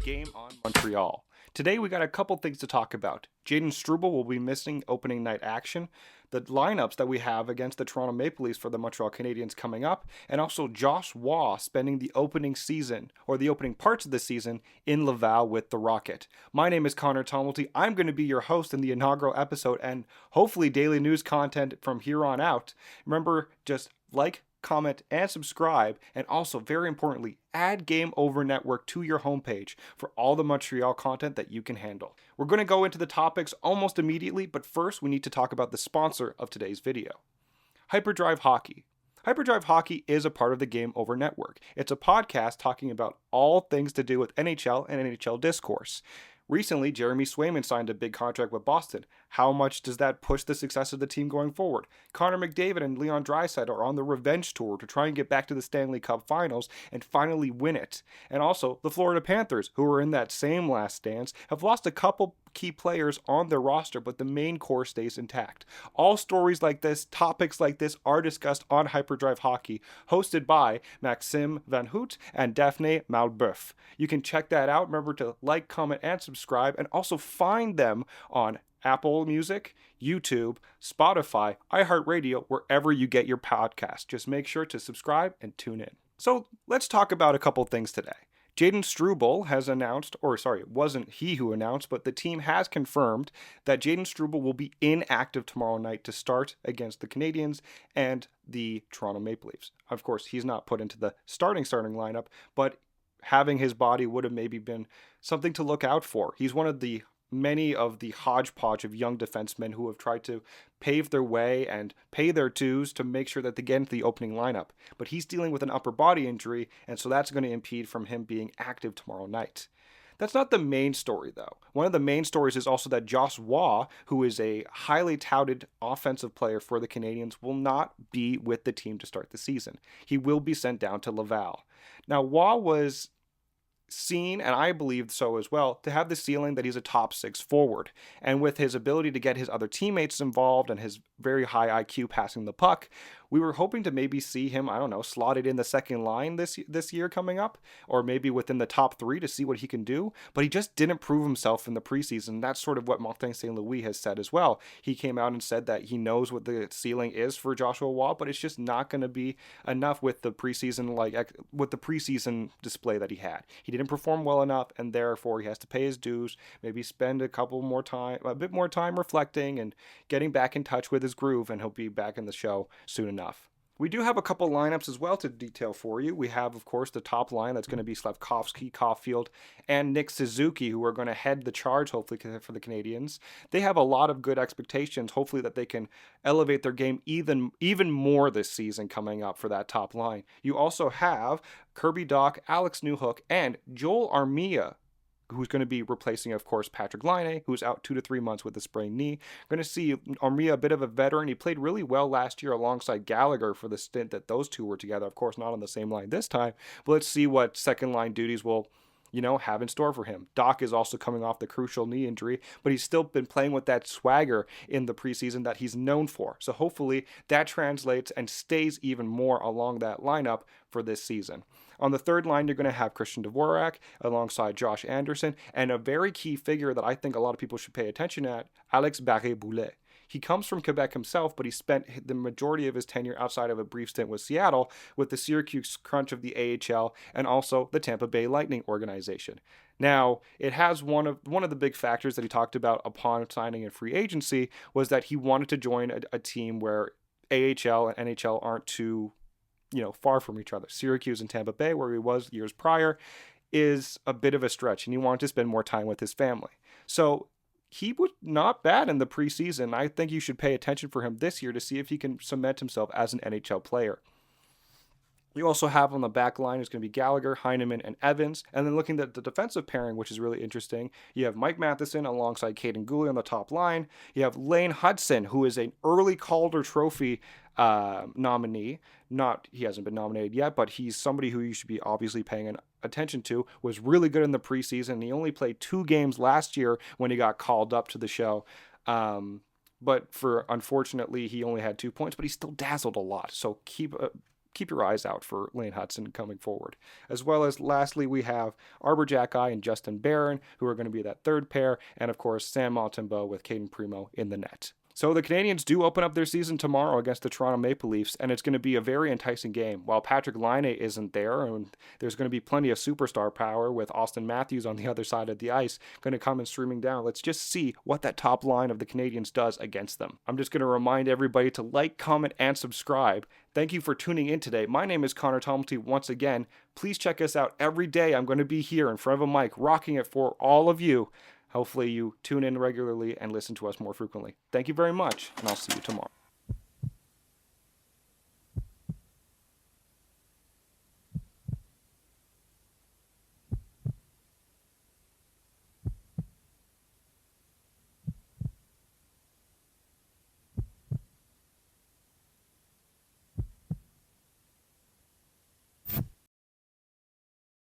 Game On Montreal. Today we got a couple things to talk about. Jayden Struble will be missing opening night action, the lineups that we have against the Toronto Maple Leafs for the Montreal Canadiens coming up, and also Josh Waugh spending the opening season, or the opening parts of the season, in Laval with the Rocket. My name is Conor Tomalty. I'm going to be your host in the inaugural episode, and hopefully daily news content from here on out. Remember, just like, comment, and subscribe, and also, very importantly, add Game Over Network to your homepage for all the Montreal content that you can handle. We're going to go into the topics almost immediately, but first we need to talk about the sponsor of today's video, Hyperdrive Hockey. Hyperdrive Hockey is a part of the Game Over Network. It's a podcast talking about all things to do with NHL and NHL discourse. Recently, Jeremy Swayman signed a big contract with Boston. How much does that push the success of the team going forward? Connor McDavid and Leon Draisaitl are on the revenge tour to try and get back to the Stanley Cup Finals and finally win it. And also, the Florida Panthers, who were in that same last dance, have lost a couple key players on their roster, but the main core stays intact. All stories like this, topics like this, are discussed on Hyperdrive Hockey, hosted by Maxime Van Hout and Daphne Malbeuf. You can check that out. Remember to like, comment, and subscribe, and also find them on Apple Music, YouTube, Spotify, iHeartRadio, wherever you get your podcast. Just make sure to subscribe and tune in. So let's talk about a couple things today. Jayden Struble has announced, it wasn't he who announced, but the team has confirmed that Jayden Struble will be inactive tomorrow night to start against the Canadiens and the Toronto Maple Leafs. Of course, he's not put into the starting lineup, but having his body would have maybe been something to look out for. He's one of the many of the hodgepodge of young defensemen who have tried to pave their way and pay their dues to make sure that they get into the opening lineup. But he's dealing with an upper body injury, and so that's going to impede from him being active tomorrow night. That's not the main story, though. One of the main stories is also that Josh Waugh, who is a highly touted offensive player for the Canadiens, will not be with the team to start the season. He will be sent down to Laval. Now, Waugh was seen, and I believe so as well, to have the ceiling that he's a top six forward. And with his ability to get his other teammates involved and his very high IQ passing the puck, we were hoping to maybe see him, slotted in the second line this year coming up, or maybe within the top three to see what he can do. But he just didn't prove himself in the preseason. That's sort of what Martin St. Louis has said as well. He came out and said that he knows what the ceiling is for Joshua Waugh, but it's just not going to be enough with the preseason display that he had. He didn't perform well enough, and therefore he has to pay his dues, maybe spend a bit more time reflecting and getting back in touch with his groove, and he'll be back in the show soon enough. We do have a couple lineups as well to detail for you. We have, of course, the top line that's going to be Slavkovsky, Caulfield, and Nick Suzuki, who are going to head the charge, hopefully, for the Canadiens. They have a lot of good expectations, hopefully, that they can elevate their game even more this season coming up for that top line. You also have Kirby Dach, Alex Newhook, and Joel Armia, who's going to be replacing, of course, Patrick Laine, who's out 2 to 3 months with a sprained knee. Going to see Armia, a bit of a veteran. He played really well last year alongside Gallagher for the stint that those two were together. Of course, not on the same line this time, but let's see what second line duties will have in store for him. Dach is also coming off the crucial knee injury, but he's still been playing with that swagger in the preseason that he's known for. So hopefully that translates and stays even more along that lineup for this season. On the third line, you're going to have Christian Dvorak alongside Josh Anderson, and a very key figure that I think a lot of people should pay attention at, Alex Barré-Boulet. He comes from Quebec himself, but he spent the majority of his tenure outside of a brief stint with Seattle, with the Syracuse Crunch of the AHL and also the Tampa Bay Lightning organization. Now, it has one of the big factors that he talked about upon signing in free agency was that he wanted to join a team where AHL and NHL aren't too far from each other. Syracuse and Tampa Bay, where he was years prior, is a bit of a stretch, and he wanted to spend more time with his family. So he was not bad in the preseason. I think you should pay attention for him this year to see if he can cement himself as an NHL player. You also have on the back line is going to be Gallagher, Heineman, and Evans. And then looking at the defensive pairing, which is really interesting, you have Mike Matheson alongside Caden Gooley on the top line. You have Lane Hudson, who is an early Calder Trophy nominee. He hasn't been nominated yet, but he's somebody who you should be obviously paying attention to. Was really good in the preseason. He only played 2 games last year when he got called up to the show. But unfortunately, he only had 2 points, but he still dazzled a lot. So keep keep your eyes out for Lane Hudson coming forward. As well as, lastly, we have Arbor Jackeye and Justin Barron, who are going to be that third pair, and of course, Sam Montembeault with Caden Primo in the net. So the Canadiens do open up their season tomorrow against the Toronto Maple Leafs, and it's going to be a very enticing game. While Patrick Laine isn't there, and there's going to be plenty of superstar power with Austin Matthews on the other side of the ice going to come and streaming down. Let's just see what that top line of the Canadiens does against them. I'm just going to remind everybody to like, comment, and subscribe. Thank you for tuning in today. My name is Conor Tomalty once again. Please check us out every day. I'm going to be here in front of a mic, rocking it for all of you. Hopefully you tune in regularly and listen to us more frequently. Thank you very much, and I'll see you tomorrow.